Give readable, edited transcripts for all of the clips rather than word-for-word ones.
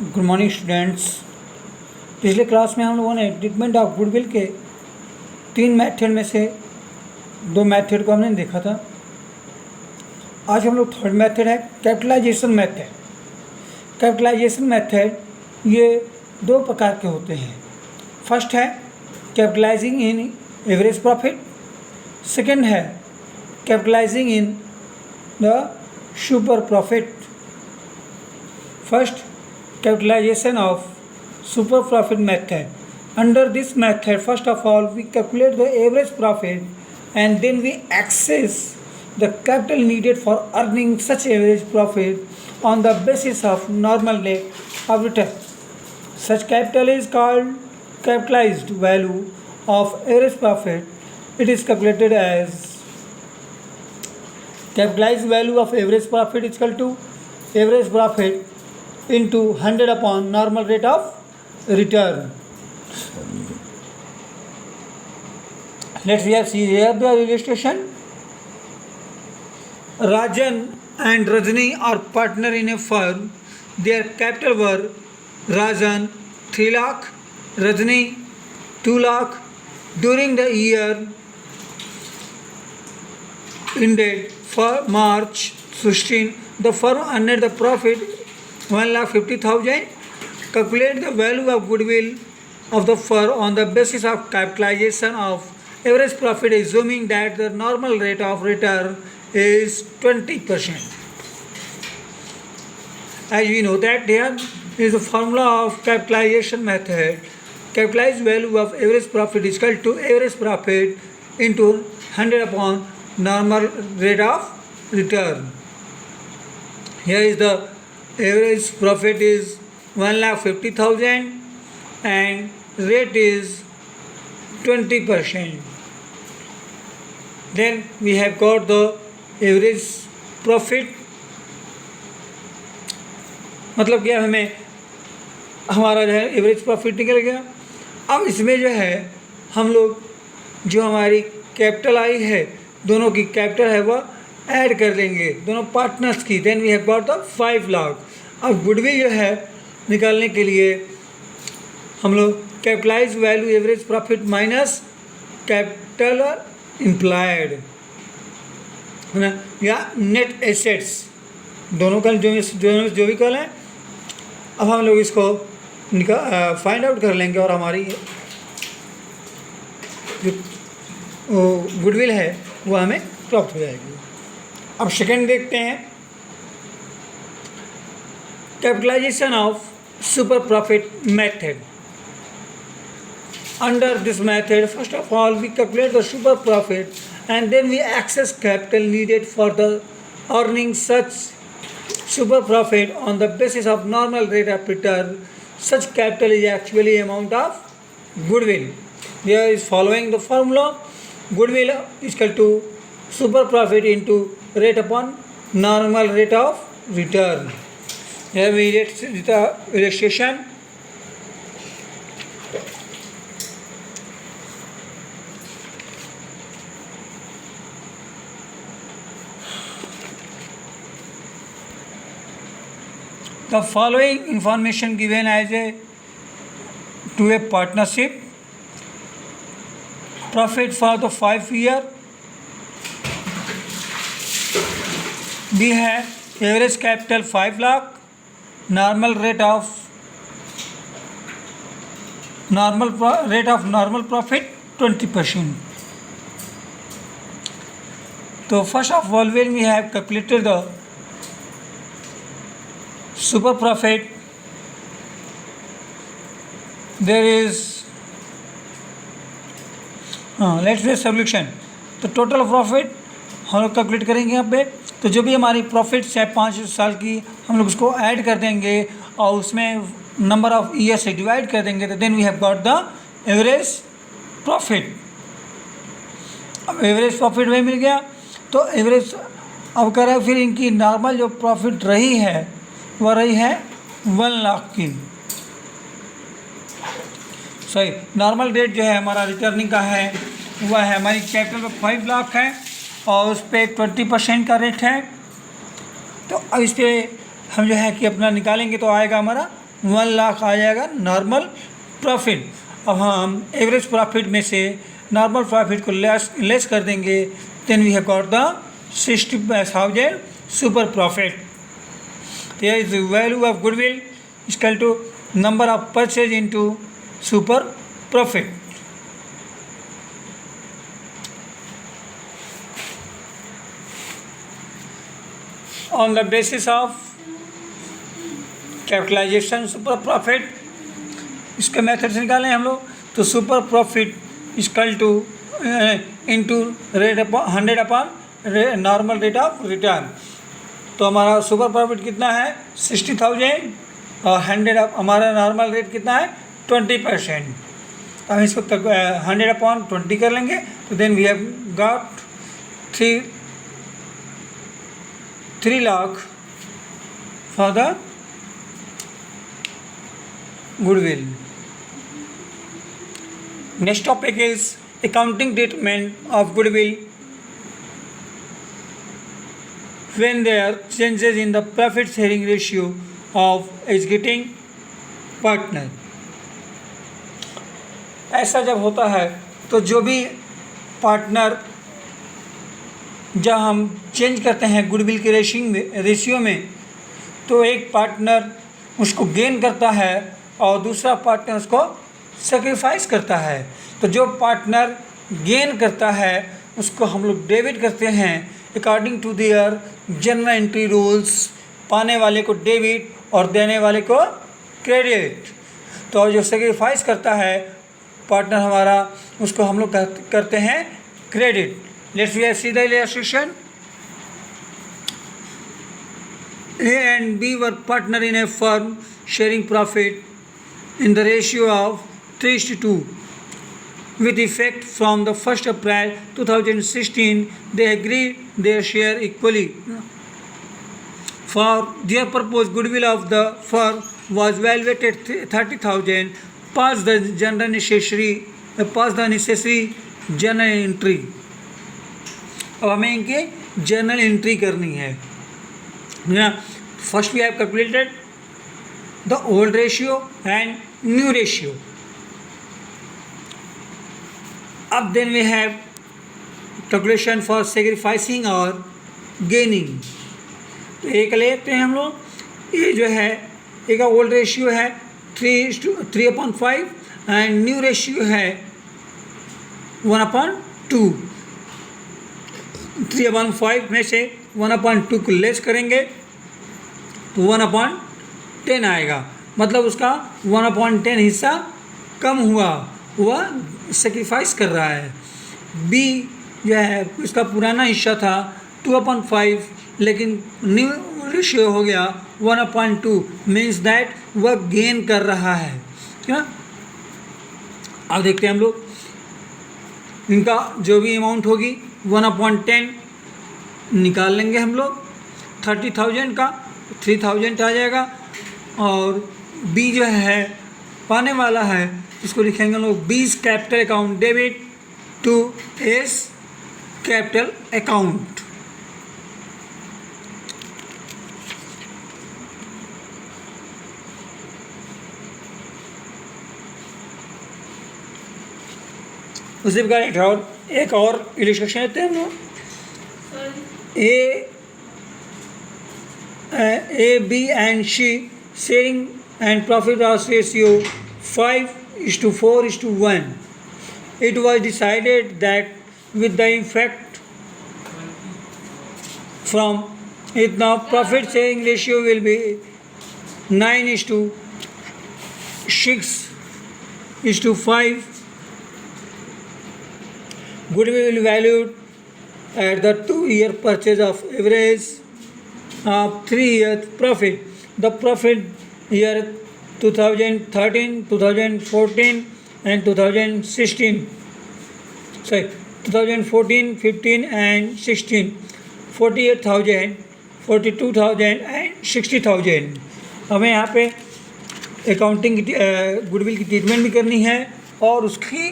Good morning students. पिछले class में हम लोगों ने ट्रीटमेंट ऑफ गुडविल के 3 मेथड में से 2 मेथड को हमने देखा था। आज हम लोग थर्ड मेथड है कैपिटलाइजेशन मेथड। कैपिटलाइजेशन मेथड ये 2 प्रकार के होते हैं। फर्स्ट है capitalising in average profit, second है capitalising in the super profit. First, capitalization of super profit method. Under this method, first of all, we calculate the average profit and then we access the capital needed for earning such average profit on the basis of normal rate of return. Such capital is called capitalized value of average profit. It is calculated as capitalized value of average profit is equal to average profit into 100 upon normal rate of return. Let's see here the illustration. Rajan and Rajni are partner in a firm. Their capital were Rajan 3 lakh, Rajni 2 lakh. During the year ended for March 16, the firm earned the profit 1,50,000. Calculate the value of goodwill of the firm on the basis of capitalization of average profit, assuming that the normal rate of return is 20%. As we know that here is the formula of capitalization method. Capitalized value of average profit is equal to average profit into 100 upon normal rate of return. Here is the average profit is 1,50,000 and rate is 20%. Then we have got the average profit, मतलब क्या हमें हमारा जो है average profit निकल गया। अब इसमें जो है हम लोग जो हमारी कैपिटल आई है, दोनों की कैपिटल है वह ऐड कर देंगे, दोनों पार्टनर्स की। Then we have got the 5 lakh. अब गुडविल जो है निकालने के लिए हम लोग capitalize value average profit minus capital employed है ना, या नेट एसेट्स, दोनों का जो भी कल है। अब हम लोग इसको फाइंड आउट कर लेंगे और हमारी जो गुडविल है वो हमें प्राप्त हो जाएगी। अब सेकेंड देखते हैं, capitalization of super profit method. Under this method, first of all, we calculate the super profit and then we access capital needed for the earning such super profit on the basis of normal rate of return. Such capital is actually amount of goodwill. Here is following the formula. Goodwill is equal to super profit into rate upon normal rate of return. Here we get the illustration. The following information given as to a partnership. Profit for the 5 year. We have average capital 5 lakh, normal rate of normal profit 20%. So first of all, when we have calculated the super profit, there is let's say solution. तो total profit हम लोग calculate करेंगे यहाँ पे। तो जो भी हमारी प्रॉफिट है 5 साल की, हम लोग उसको ऐड कर देंगे और उसमें नंबर ऑफ ईयर से डिवाइड कर देंगे। तो then we have got the average profit. अब एवरेज प्रॉफिट में मिल गया। तो एवरेज अब कह रहा है फिर इनकी नॉर्मल जो प्रॉफिट रही है वह रही है 1 लाख की। सही, नॉर्मल रेट जो है हमारा रिटर्निंग का है वह है हमारी कैपिटल 5 लाख है और उस पर 20% का रेट है। तो अब इस पर हम जो है कि अपना निकालेंगे तो आएगा हमारा 1,00,000 आ जाएगा नॉर्मल प्रॉफिट। अब हम एवरेज प्रॉफिट में से नॉर्मल प्रॉफिट को लेस कर देंगे, then we have got the 60,000 super profit. Here is the value of goodwill is equal to number of purchase into super profit. On the basis of capitalization super profit, इसके method से निकालें हम लोग, तो super profit equal to into rate 100 upon normal rate of return. तो हमारा super profit कितना है 60,000 और 100 हमारा नॉर्मल रेट कितना है 20%। तो हम इसको 100 अपॉन 20 कर लेंगे, तो then we have got 3 lakh for the goodwill. Next topic is accounting treatment of goodwill when there are changes in the profit sharing ratio of executing partner. ऐसा जब होता है तो जो भी पार्टनर जब हम चेंज करते हैं गुडविल के रेशियो में, तो एक पार्टनर उसको गेन करता है और दूसरा पार्टनर उसको सेक्रीफाइस करता है। तो जो पार्टनर गेन करता है उसको हम लोग डेबिट करते हैं according to their general entry rules. पाने वाले को डेबिट और देने वाले को क्रेडिट। तो जो सेक्रीफाइस करता है पार्टनर हमारा, उसको हम लोग करते हैं credit. Let's see the illustration. A and B were partner in a firm sharing profit in the ratio of 3:2. With effect from the 1st April 2016, they agreed their share equally. For their purpose, goodwill of the firm was valuated 30,000. Pass the necessary journal entry. अब हमें इनके journal entry करनी है। First we have calculated the old ratio and new ratio. Up then we have calculation for sacrificing or gaining. तो एक लेते हैं हम लोग, ये जो है एक का ओल्ड रेशियो है 3/5 एंड न्यू रेशियो है 1/2। 3/5 में से 1/2 को लेस करेंगे तो 1/10 आएगा, मतलब उसका 1/10 हिस्सा कम हुआ, वह सेक्रीफाइस कर रहा है। बी जो है उसका पुराना हिस्सा था 2/5, लेकिन न्यू रेशियो हो गया 1/2, मीन्स दैट वह गेन कर रहा है। क्या अब देखते हैं हम लोग, इनका जो भी अमाउंट होगी 1/10 निकाल लेंगे हम लोग। 30,000 का 3,000 आ जाएगा, और बी जो है पाने वाला है, इसको लिखेंगे हम लोग B's capital account debit to A's capital account. उसी प्रकार एक और इलस्ट्रेशन लेते हैं हम लोग। A, B and C sharing and profit loss ratio 5:4:1. It was decided that with the effect from it now profit sharing ratio will be 9:6:5. Goodwill valued at the 2-year purchase of average of 3-year profit. The profit year 2013, 2014 and 2016. 2014, 15 and 16. 48,000, 42,000 and 60,000. हमें यहाँ पे accounting goodwill की treatment भी करनी है और उसकी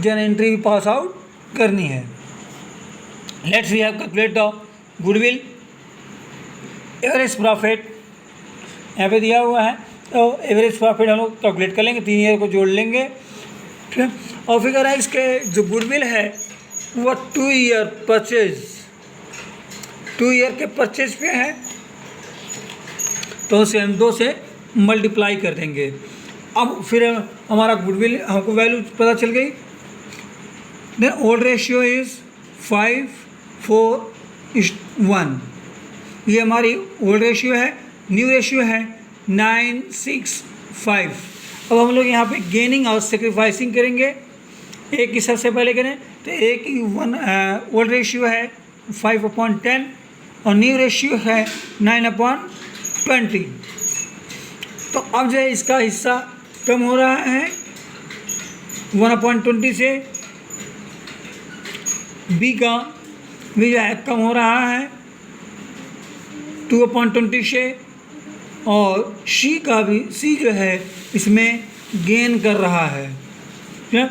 journal entry भी पास आउट करनी है। Let's we have calculate the goodwill average profit. यहाँ पे दिया हुआ है तो एवरेज प्रॉफिट हम लोग कैलकुलेट कर लेंगे, 3 ईयर को जोड़ लेंगे, ठीक है। और फिर कह रहा है इसके जो गुडविल है वो 2 ईयर परचेज, 2 ईयर के परचेज पे है, तो उसे हम 2 से मल्टीप्लाई कर देंगे। अब फिर हमारा गुडविल हमको वैल्यू पता चल गई। देन ओल्ड रेशियो इज़ 5:4:1, ये हमारी ओल्ड रेशियो है। न्यू रेशियो है 9:6:5। अब हम लोग यहाँ पे गेनिंग और सेक्रीफाइसिंग करेंगे। एक की सबसे पहले करें तो एक ओल्ड रेशियो है 5/10 और न्यू रेशियो है 9/20। तो अब जो है इसका हिस्सा कम हो रहा है 1/20 से, बी का भी जो है कम हो रहा है 2/20 से, और सी का भी, सी जो है इसमें गेन कर रहा है, ठीक है।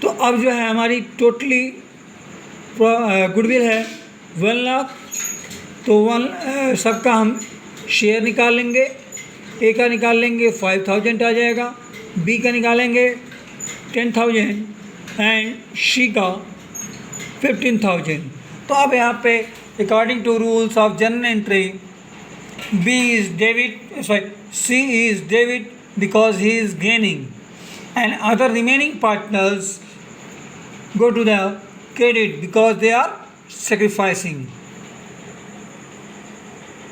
तो अब जो है हमारी टोटली गुडविल है 1 लाख। तो सबका हम शेयर निकाल लेंगे। ए का निकाल लेंगे 5,000 आ जाएगा, बी का निकालेंगे 10,000 एंड सी का 15,000। तो अब यहाँ पे according to rules of general entry C is David because he is gaining, and other remaining partners go to the credit because they are sacrificing.